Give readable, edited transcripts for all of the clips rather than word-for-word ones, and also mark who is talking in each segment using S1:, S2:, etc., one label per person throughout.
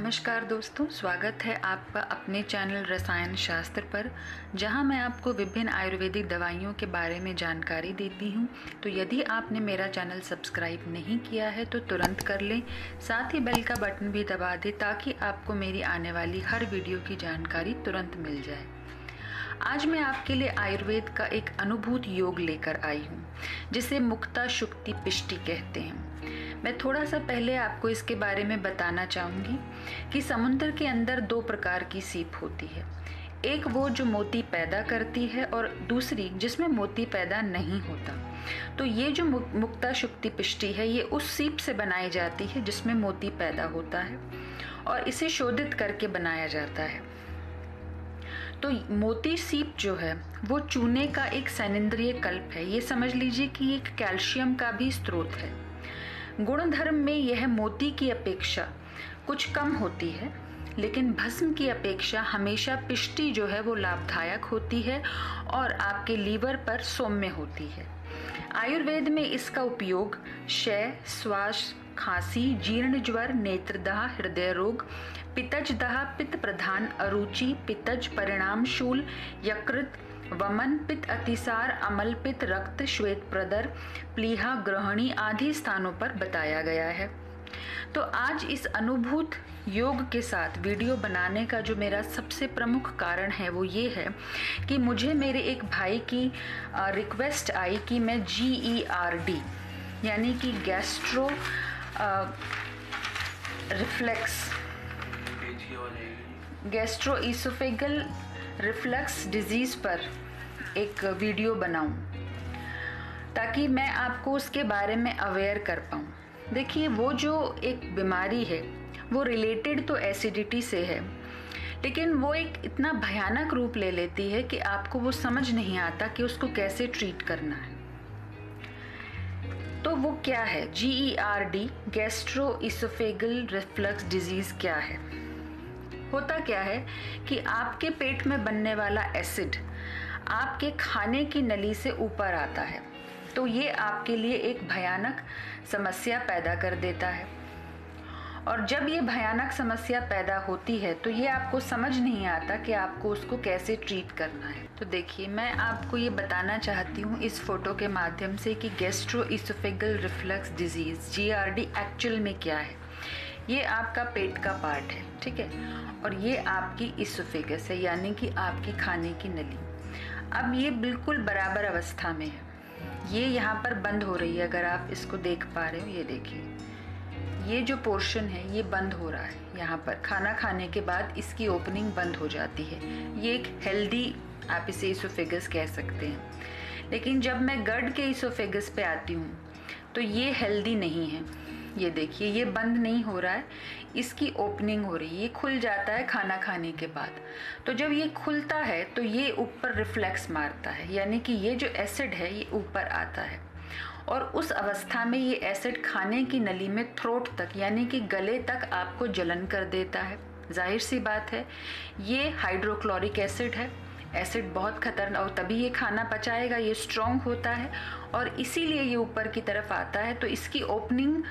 S1: नमस्कार दोस्तों, स्वागत है आपका अपने चैनल रसायन शास्त्र पर, जहां मैं आपको विभिन्न आयुर्वेदिक दवाइयों के बारे में जानकारी देती हूं। तो यदि आपने मेरा चैनल सब्सक्राइब नहीं किया है तो तुरंत कर लें, साथ ही बेल का बटन भी दबा दें ताकि आपको मेरी आने वाली हर वीडियो की जानकारी तुरंत मिल जाए। आज मैं आपके लिए आयुर्वेद का एक अनुभूत योग लेकर आई हूँ, जिसे मुक्ता शुक्ति पिष्टि कहते हैं। मैं थोड़ा सा पहले आपको इसके बारे में बताना चाहूँगी कि समुद्र के अंदर दो प्रकार की सीप होती है। एक वो जो मोती पैदा करती है और दूसरी जिसमें मोती पैदा नहीं होता। तो ये जो मुक्ता शुक्ति पिष्टि है, ये उस सीप से बनाई जाती है जिसमें मोती पैदा होता है और इसे शोधित करके बनाया जाता है। तो मोती सीप जो है वो चूने का एक सैनिंद्रिय कल्प है। ये समझ लीजिए कि एक कैल्शियम का भी स्रोत है। गुणधर्म में यह मोती की अपेक्षा कुछ कम होती है, लेकिन भस्म की अपेक्षा हमेशा पिष्टि जो है वो लाभदायक होती है और आपके लीवर पर सौम्य होती है। आयुर्वेद में इसका उपयोग क्षय, श्वास, खांसी, जीर्ण ज्वर, नेत्रदाह, हृदय रोग, पित्तजदाह, पित्त प्रधान, अरुचि, पित्तज, परिणामशूल, यकृत, वमन, पित्त अतिसार, अमल पित्त, रक्त, श्वेत प्रदर, प्लीहा, ग्रहणी आदि स्थानों पर बताया गया है। तो आज इस अनुभूत योग के साथ वीडियो बनाने का जो मेरा सबसे प्रमुख कारण है वो ये है कि मुझे मेरे एक भाई की रिक्वेस्ट आई कि मैं GERD यानी कि गैस्ट्रो गैस्ट्रोइसोफेगल रिफ्लक्स डिजीज पर एक वीडियो बनाऊं, ताकि मैं आपको उसके बारे में अवेयर कर पाऊं। देखिए, वो जो एक बीमारी है वो रिलेटेड तो एसिडिटी से है, लेकिन वो एक इतना भयानक रूप ले लेती है कि आपको वो समझ नहीं आता कि उसको कैसे ट्रीट करना है। तो वो क्या है GERD, गैस्ट्रोइसोफेगल रिफ्लक्स डिजीज क्या है? होता क्या है कि आपके पेट में बनने वाला एसिड आपके खाने की नली से ऊपर आता है, तो ये आपके लिए एक भयानक समस्या पैदा कर देता है। और जब ये भयानक समस्या पैदा होती है तो ये आपको समझ नहीं आता कि आपको उसको कैसे ट्रीट करना है। तो देखिए, मैं आपको ये बताना चाहती हूँ इस फोटो के माध्यम से कि gastroesophageal reflux disease GERD actual में क्या है। ये आपका पेट का पार्ट है, ठीक है, और ये आपकी इसोफेगस है, यानी कि आपकी खाने की नली। अब ये बिल्कुल बराबर अवस्था में है, ये यहाँ पर बंद हो रही है। अगर आप इसको देख पा रहे हो, ये देखिए, ये जो पोर्शन है ये बंद हो रहा है। यहाँ पर खाना खाने के बाद इसकी ओपनिंग बंद हो जाती है। ये एक हेल्दी, आप इसे इसोफेगस कह सकते हैं। लेकिन जब मैं गर्ड के इसोफेगस पे आती हूँ तो ये हेल्दी नहीं है। ये देखिए, ये बंद नहीं हो रहा है, इसकी ओपनिंग हो रही है, ये खुल जाता है खाना खाने के बाद। तो जब ये खुलता है तो ये ऊपर रिफ्लेक्स मारता है, यानी कि ये जो एसिड है ये ऊपर आता है और उस अवस्था में ये एसिड खाने की नली में थ्रोट तक यानी कि गले तक आपको जलन कर देता है। जाहिर सी बात है, ये हाइड्रोक्लोरिक एसिड है। एसिड बहुत खतरनाक, और तभी ये खाना पचाएगा, ये स्ट्रॉन्ग होता है और इसीलिए ये ऊपर की तरफ आता है। तो इसकी ओपनिंग,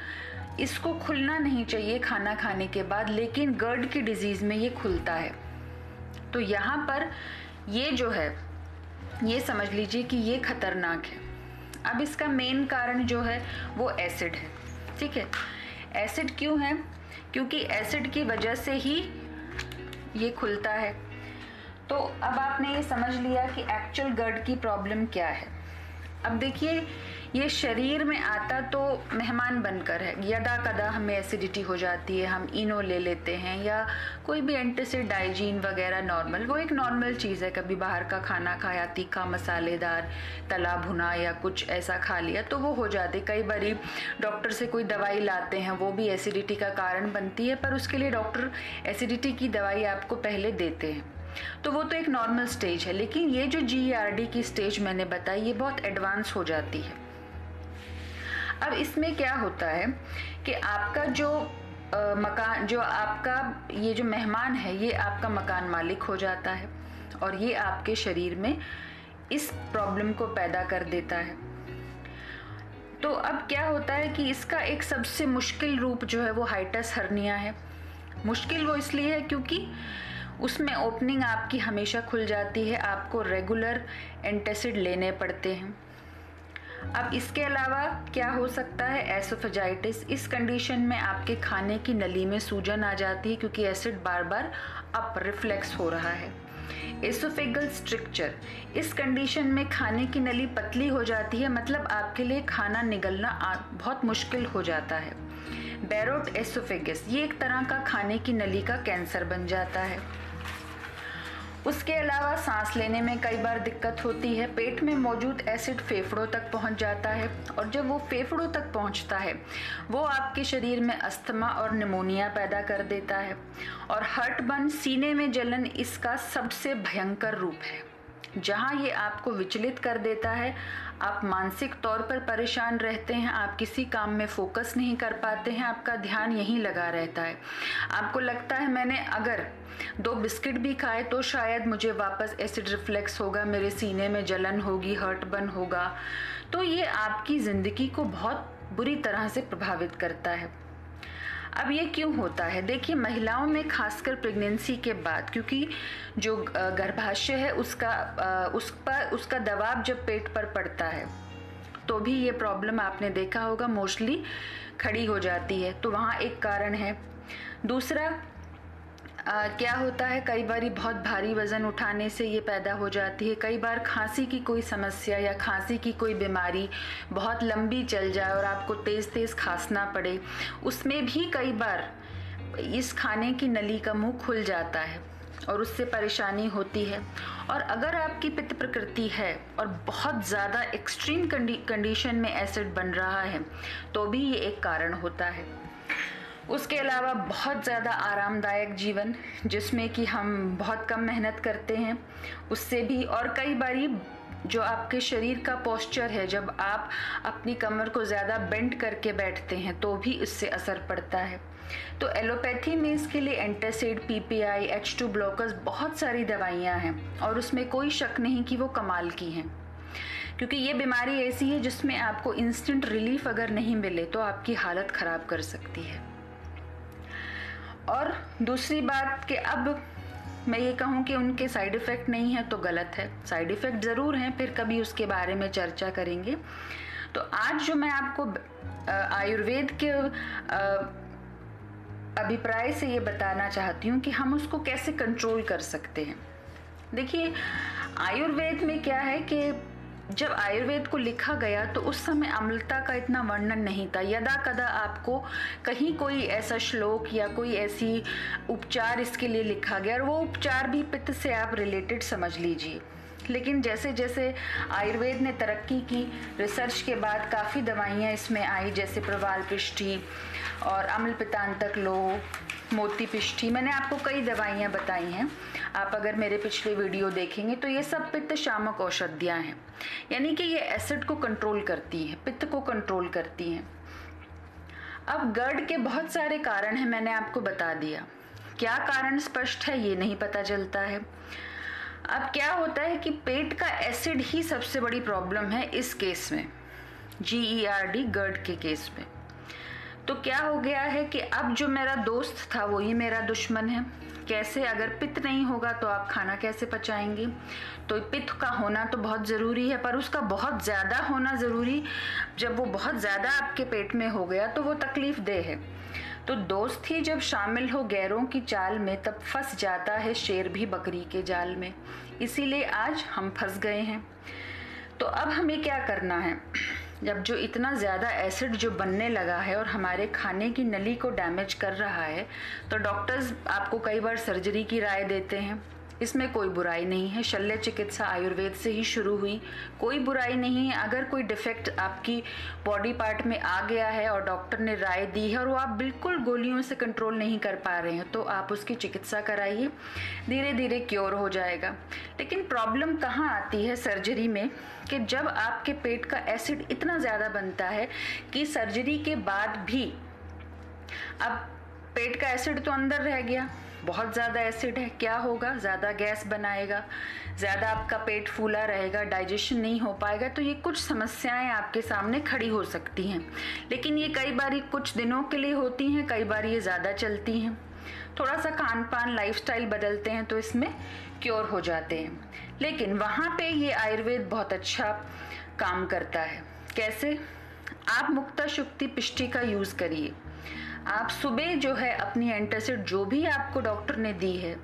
S1: इसको खुलना नहीं चाहिए खाना खाने के बाद, लेकिन गर्ड की डिजीज में ये खुलता है। तो यहाँ पर ये जो है, ये समझ लीजिए कि ये खतरनाक है। अब इसका मेन कारण जो है वो एसिड है, ठीक है। एसिड क्यों है? क्योंकि एसिड की वजह से ही ये खुलता है। तो अब आपने ये समझ लिया कि एक्चुअल गर्ड की प्रॉब्लम क्या है। अब देखिए, ये शरीर में आता तो मेहमान बनकर है। यदा कदा हमें एसिडिटी हो जाती है, हम इनो ले लेते हैं या कोई भी एंटासिड, डाइजीन वगैरह नॉर्मल, वो एक नॉर्मल चीज़ है। कभी बाहर का खाना खाया, तीखा, मसालेदार, तला भुना या कुछ ऐसा खा लिया तो वो हो जाती। कई बारी डॉक्टर से कोई दवाई लाते हैं, वो भी एसिडिटी का कारण बनती है, पर उसके लिए डॉक्टर एसिडिटी की दवाई आपको पहले देते हैं। तो वो तो एक नॉर्मल स्टेज है। लेकिन ये जो GERD की स्टेज मैंने बताई, ये बहुत एडवांस हो जाती है। अब इसमें क्या होता है कि आपका जो मकान, जो आपका ये जो मेहमान है, ये आपका मकान मालिक हो जाता है और ये आपके शरीर में इस प्रॉब्लम को पैदा कर देता है। तो अब क्या होता है कि इसका एक सबसे मुश्किल रूप जो है वो हाइटस हर्निया है। मुश्किल वो इसलिए है क्योंकि उसमें ओपनिंग आपकी हमेशा खुल जाती है, आपको रेगुलर एंटासिड लेने पड़ते हैं। अब इसके अलावा क्या हो सकता है, एसोफेजाइटिस। इस कंडीशन में आपके खाने की नली में सूजन आ जाती है क्योंकि एसिड बार बार अप रिफ्लेक्स हो रहा है। एसोफेगल स्ट्रिक्चर, इस कंडीशन में खाने की नली पतली हो जाती है, मतलब आपके लिए खाना निगलना बहुत मुश्किल हो जाता है। बैरोट एसोफेगस, ये एक तरह का खाने की नली का कैंसर बन जाता है। उसके अलावा सांस लेने में कई बार दिक्कत होती है। पेट में मौजूद एसिड फेफड़ों तक पहुंच जाता है और जब वो फेफड़ों तक पहुंचता है वो आपके शरीर में अस्थमा और निमोनिया पैदा कर देता है। और हर्टबर्न, सीने में जलन, इसका सबसे भयंकर रूप है, जहां ये आपको विचलित कर देता है। आप मानसिक तौर पर परेशान रहते हैं, आप किसी काम में फोकस नहीं कर पाते हैं, आपका ध्यान यहीं लगा रहता है। आपको लगता है मैंने अगर 2 बिस्किट भी खाए तो शायद मुझे वापस एसिड रिफ्लेक्स होगा, मेरे सीने में जलन होगी, हर्टबर्न होगा। तो ये आपकी ज़िंदगी को बहुत बुरी तरह से प्रभावित करता है। अब ये क्यों होता है? देखिए, महिलाओं में खासकर प्रेगनेंसी के बाद, क्योंकि जो गर्भाशय है उसका दबाव जब पेट पर पड़ता है तो भी ये प्रॉब्लम आपने देखा होगा मोस्टली खड़ी हो जाती है, तो वहाँ एक कारण है। दूसरा क्या होता है, कई बार बहुत भारी वज़न उठाने से ये पैदा हो जाती है। कई बार खांसी की कोई समस्या या खांसी की कोई बीमारी बहुत लंबी चल जाए और आपको तेज़ तेज़ खांसना पड़े, उसमें भी कई बार इस खाने की नली का मुंह खुल जाता है और उससे परेशानी होती है। और अगर आपकी पित्त प्रकृति है और बहुत ज़्यादा एक्सट्रीम कंडीशन में एसिड बन रहा है तो भी ये एक कारण होता है। उसके अलावा बहुत ज़्यादा आरामदायक जीवन, जिसमें कि हम बहुत कम मेहनत करते हैं, उससे भी, और कई बारी जो आपके शरीर का पोस्चर है, जब आप अपनी कमर को ज़्यादा बेंड करके बैठते हैं तो भी इससे असर पड़ता है। तो एलोपैथी में इसके लिए एंटासिड, पीपीआई, H2 ब्लॉकर्स, बहुत सारी दवाइयाँ हैं और उसमें कोई शक नहीं कि वो कमाल की हैं, क्योंकि ये बीमारी ऐसी है जिसमें आपको इंस्टेंट रिलीफ अगर नहीं मिले तो आपकी हालत ख़राब कर सकती है। और दूसरी बात कि अब मैं ये कहूँ कि उनके साइड इफ़ेक्ट नहीं है तो गलत है, साइड इफ़ेक्ट ज़रूर हैं, फिर कभी उसके बारे में चर्चा करेंगे। तो आज जो मैं आपको आयुर्वेद के अभिप्राय से ये बताना चाहती हूँ कि हम उसको कैसे कंट्रोल कर सकते हैं। देखिए, आयुर्वेद में क्या है कि जब आयुर्वेद को लिखा गया तो उस समय अम्लता का इतना वर्णन नहीं था। यदा कदा आपको कहीं कोई ऐसा श्लोक या कोई ऐसी उपचार इसके लिए लिखा गया, और वो उपचार भी पित्त से आप रिलेटेड समझ लीजिए। लेकिन जैसे जैसे आयुर्वेद ने तरक्की की, रिसर्च के बाद काफ़ी दवाइयाँ इसमें आई, जैसे प्रवाल पिष्ठी और अम्ल पित्तांतक लोह, मोती पिष्ठी, मैंने आपको कई दवाइयाँ बताई हैं। आप अगर मेरे पिछले वीडियो देखेंगे तो ये सब पित्त शामक औषधियाँ हैं, यानी कि ये एसिड को कंट्रोल करती हैं, पित्त को कंट्रोल करती हैं। अब GERD के बहुत सारे कारण हैं, मैंने आपको बता दिया। क्या कारण स्पष्ट है ये नहीं पता चलता है। अब क्या होता है कि पेट का एसिड ही सबसे बड़ी प्रॉब्लम है इस केस में, GERD के केस में। तो क्या हो गया है कि अब जो मेरा दोस्त था वही मेरा दुश्मन है। कैसे? अगर पित्त नहीं होगा तो आप खाना कैसे पचाएंगे? तो पित्त का होना तो बहुत ज़रूरी है, पर उसका बहुत ज़्यादा होना ज़रूरी, जब वो बहुत ज़्यादा आपके पेट में हो गया तो वो तकलीफ दे है। तो दोस्त ही जब शामिल हो गैरों की चाल में, तब फंस जाता है शेर भी बकरी के जाल में। इसीलिए आज हम फंस गए हैं। तो अब हमें क्या करना है? जब जो इतना ज़्यादा एसिड जो बनने लगा है और हमारे खाने की नली को डैमेज कर रहा है, तो डॉक्टर्स आपको कई बार सर्जरी की राय देते हैं। इसमें कोई बुराई नहीं है, शल्य चिकित्सा आयुर्वेद से ही शुरू हुई, कोई बुराई नहीं है। अगर कोई डिफेक्ट आपकी बॉडी पार्ट में आ गया है और डॉक्टर ने राय दी है और वो आप बिल्कुल गोलियों से कंट्रोल नहीं कर पा रहे हैं, तो आप उसकी चिकित्सा कराइए, धीरे धीरे क्योर हो जाएगा। लेकिन प्रॉब्लम कहाँ आती है सर्जरी में, कि जब आपके पेट का एसिड इतना ज़्यादा बनता है कि सर्जरी के बाद भी अब पेट का एसिड तो अंदर रह गया, बहुत ज़्यादा एसिड है, क्या होगा? ज़्यादा गैस बनाएगा, ज़्यादा आपका पेट फूला रहेगा, डाइजेशन नहीं हो पाएगा। तो ये कुछ समस्याएं आपके सामने खड़ी हो सकती हैं, लेकिन ये कई बार कुछ दिनों के लिए होती हैं, कई बार ये ज़्यादा चलती हैं। थोड़ा सा खान पान लाइफस्टाइल बदलते हैं तो इसमें क्योर हो जाते हैं। लेकिन वहाँ पे ये आयुर्वेद बहुत अच्छा काम करता है। कैसे? आप मुक्ता शुक्ति पिष्टी का यूज़ करिए। आप सुबह जो है अपनी एंटासिड जो भी आपको डॉक्टर ने दी है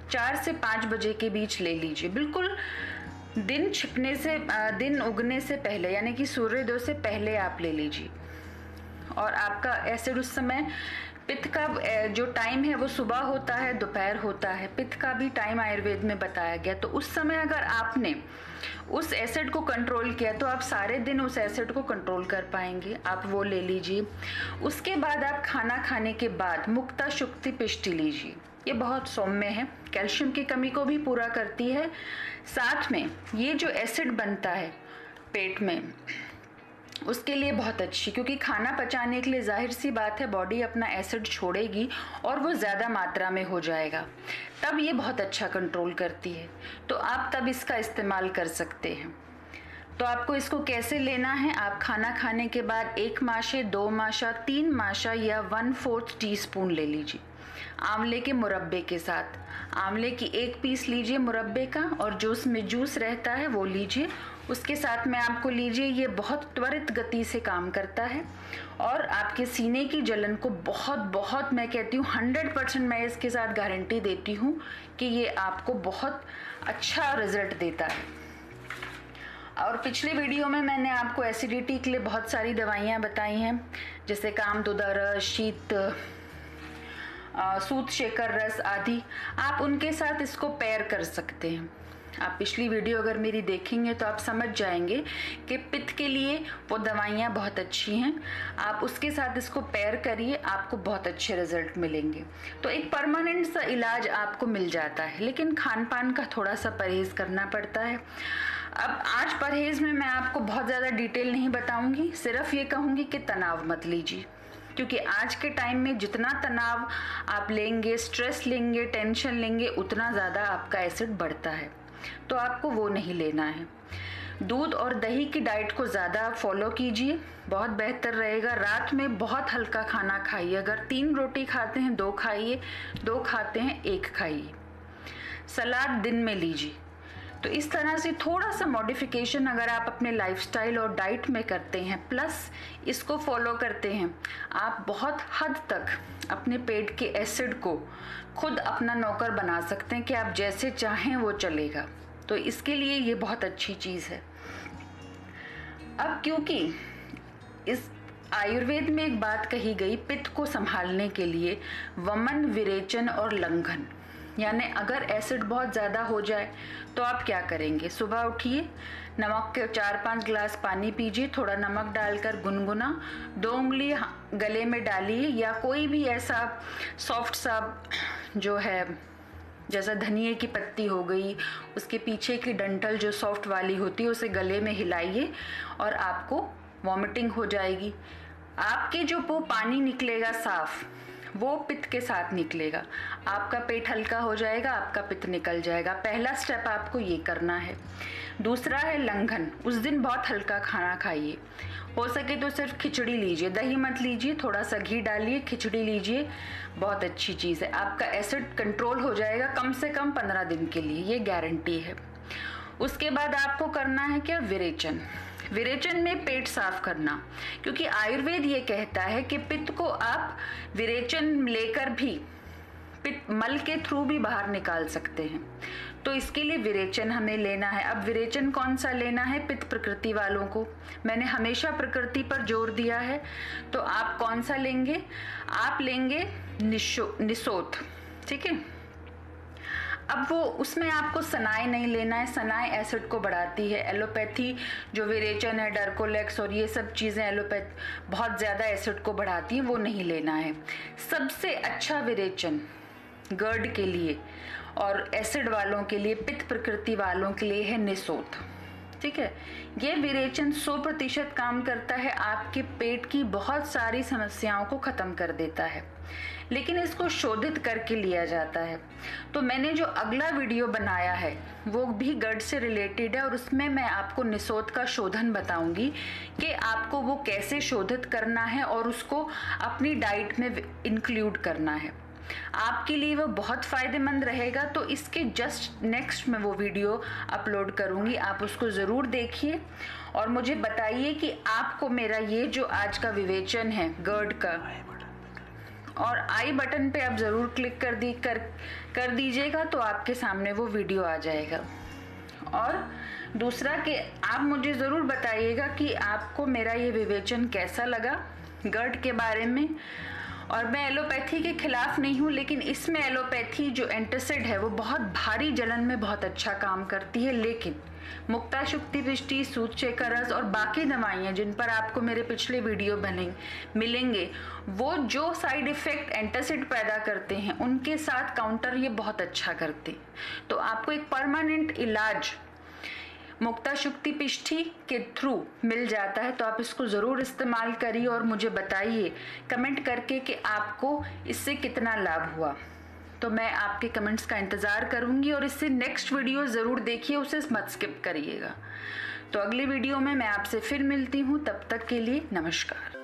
S1: 4 से 5 बजे के बीच ले लीजिए, बिल्कुल दिन छिपने से दिन उगने से पहले, यानी कि सूर्योदय से पहले आप ले लीजिए। और आपका एसिड उस समय, पित्त का जो टाइम है वो सुबह होता है, दोपहर होता है, पित्त का भी टाइम आयुर्वेद में बताया गया। तो उस समय अगर आपने उस एसिड को कंट्रोल किया तो आप सारे दिन उस एसिड को कंट्रोल कर पाएंगे। आप वो ले लीजिए। उसके बाद आप खाना खाने के बाद मुक्ता शुक्ति पिष्टी लीजिए। ये बहुत सौम्य है, कैल्शियम की कमी को भी पूरा करती है। साथ में ये जो एसिड बनता है पेट में उसके लिए बहुत अच्छी, क्योंकि खाना पचाने के लिए जाहिर सी बात है बॉडी अपना एसिड छोड़ेगी और वो ज़्यादा मात्रा में हो जाएगा, तब ये बहुत अच्छा कंट्रोल करती है। तो आप तब इसका इस्तेमाल कर सकते हैं। तो आपको इसको कैसे लेना है? आप खाना खाने के बाद 1 माशे, 2 माशा, 3 माशा या 1/4 टीस्पून ले लीजिए आंवले के मुरब्बे के साथ। आंवले की 1 पीस लीजिए मुरब्बे का, और जो उसमें जूस रहता है वो लीजिए। उसके साथ में आपको लीजिए, ये बहुत त्वरित गति से काम करता है और आपके सीने की जलन को बहुत मैं कहती हूँ 100% मैं इसके साथ गारंटी देती हूँ कि ये आपको बहुत अच्छा रिजल्ट देता है। और पिछले वीडियो में मैंने आपको एसिडिटी के लिए बहुत सारी दवाइयाँ बताई हैं, जैसे कामदुदा रस, शीत, सूत शेकर रस आदि। आप उनके साथ इसको पेयर कर सकते हैं। आप पिछली वीडियो अगर मेरी देखेंगे तो आप समझ जाएंगे कि पित्त के लिए वो दवाइयाँ बहुत अच्छी हैं। आप उसके साथ इसको पेयर करिए, आपको बहुत अच्छे रिजल्ट मिलेंगे। तो एक परमानेंट सा इलाज आपको मिल जाता है, लेकिन खान पान का थोड़ा सा परहेज करना पड़ता है। अब आज परहेज में मैं आपको बहुत ज़्यादा डिटेल नहीं बताऊंगी, सिर्फ ये कहूँगी कि तनाव मत लीजिए, क्योंकि आज के टाइम में जितना तनाव आप लेंगे, स्ट्रेस लेंगे, टेंशन लेंगे, उतना ज़्यादा आपका एसिड बढ़ता है। तो आपको वो नहीं लेना है। दूध और दही की डाइट को ज़्यादा फॉलो कीजिए, बहुत बेहतर रहेगा। रात में बहुत हल्का खाना खाइए। अगर 3 रोटी खाते हैं 2 खाइए, 2 खाते हैं 1 खाइए। सलाद दिन में लीजिए। तो इस तरह से थोड़ा सा मॉडिफिकेशन अगर आप अपने लाइफस्टाइल और डाइट में करते हैं, प्लस इसको फॉलो करते हैं, आप बहुत हद तक अपने पेट के एसिड को खुद अपना नौकर बना सकते हैं कि आप जैसे चाहें वो चलेगा। तो इसके लिए ये बहुत अच्छी चीज़ है। अब क्योंकि इस आयुर्वेद में एक बात कही गई, पित्त को संभालने के लिए वमन, विरेचन और लंघन, यानी अगर एसिड बहुत ज़्यादा हो जाए तो आप क्या करेंगे? सुबह उठिए, नमक के 4-5 गिलास पानी पीजिए, थोड़ा नमक डालकर गुनगुना 2 उंगली गले में डालिए, या कोई भी ऐसा सॉफ्ट सा जो है, जैसा धनिए की पत्ती हो गई, उसके पीछे की डंठल जो सॉफ्ट वाली होती है उसे गले में हिलाइए और आपको वॉमिटिंग हो जाएगी। आपके जो वो पानी निकलेगा साफ, वो पित्त के साथ निकलेगा, आपका पेट हल्का हो जाएगा, आपका पित्त निकल जाएगा। पहला स्टेप आपको ये करना है। दूसरा है लंघन। उस दिन बहुत हल्का खाना खाइए, हो सके तो सिर्फ खिचड़ी लीजिए, दही मत लीजिए, थोड़ा सा घी डालिए, खिचड़ी लीजिए, बहुत अच्छी चीज़ है। आपका एसिड कंट्रोल हो जाएगा कम से कम 15 दिन के लिए, ये गारंटी है। उसके बाद आपको करना है क्या? विरेचन। विरेचन में पेट साफ करना, क्योंकि आयुर्वेद ये कहता है कि पित्त को आप विरेचन लेकर भी पित्त मल के थ्रू भी बाहर निकाल सकते हैं। तो इसके लिए विरेचन हमें लेना है। अब विरेचन कौन सा लेना है? पित्त प्रकृति वालों को। मैंने हमेशा प्रकृति पर जोर दिया है। तो आप कौन सा लेंगे? आप लेंगे निसोत, ठीक है। अब वो उसमें आपको सनाई नहीं लेना है, सनाई एसिड को बढ़ाती है। एलोपैथी जो विरेचन है, डर्कोलेक्स और ये सब चीज़ें एलोपैथ बहुत ज़्यादा एसिड को बढ़ाती हैं, वो नहीं लेना है। सबसे अच्छा विरेचन गर्ड के लिए और एसिड वालों के लिए, पित्त प्रकृति वालों के लिए है निसोत, ठीक है। ये विरेचन 100% काम करता है, आपके पेट की बहुत सारी समस्याओं को ख़त्म कर देता है, लेकिन इसको शोधित करके लिया जाता है। तो मैंने जो अगला वीडियो बनाया है वो भी गर्ड से रिलेटेड है, और उसमें मैं आपको निसोत का शोधन बताऊंगी कि आपको वो कैसे शोधित करना है और उसको अपनी डाइट में इंक्लूड करना है। आपके लिए वो बहुत फ़ायदेमंद रहेगा। तो इसके जस्ट नेक्स्ट मैं वो वीडियो अपलोड करूँगी, आप उसको ज़रूर देखिए और मुझे बताइए कि आपको मेरा ये जो आज का विवेचन है गर्ड का, और आई बटन पे आप ज़रूर क्लिक कर दीजिएगा तो आपके सामने वो वीडियो आ जाएगा। और दूसरा कि आप मुझे ज़रूर बताइएगा कि आपको मेरा ये विवेचन कैसा लगा गर्ड के बारे में। और मैं एलोपैथी के खिलाफ नहीं हूँ, लेकिन इसमें एलोपैथी जो एंटासिड है वो बहुत भारी जलन में बहुत अच्छा काम करती है, लेकिन मुक्ता शुक्ति पिष्टि, सूतचेका रस और बाकी दवाइयाँ जिन पर आपको मेरे पिछले वीडियो मिलेंगे, वो जो साइड इफ़ेक्ट एंटासिड पैदा करते हैं उनके साथ काउंटर ये बहुत अच्छा करते। तो आपको एक परमानेंट इलाज मुक्ता शुक्ति पिष्टि के थ्रू मिल जाता है, तो आप इसको ज़रूर इस्तेमाल करिए और मुझे बताइए कमेंट करके कि आपको इससे कितना लाभ हुआ। तो मैं आपके कमेंट्स का इंतज़ार करूंगी और इससे नेक्स्ट वीडियो ज़रूर देखिए, उसे मत स्किप करिएगा। तो अगली वीडियो में मैं आपसे फिर मिलती हूँ, तब तक के लिए नमस्कार।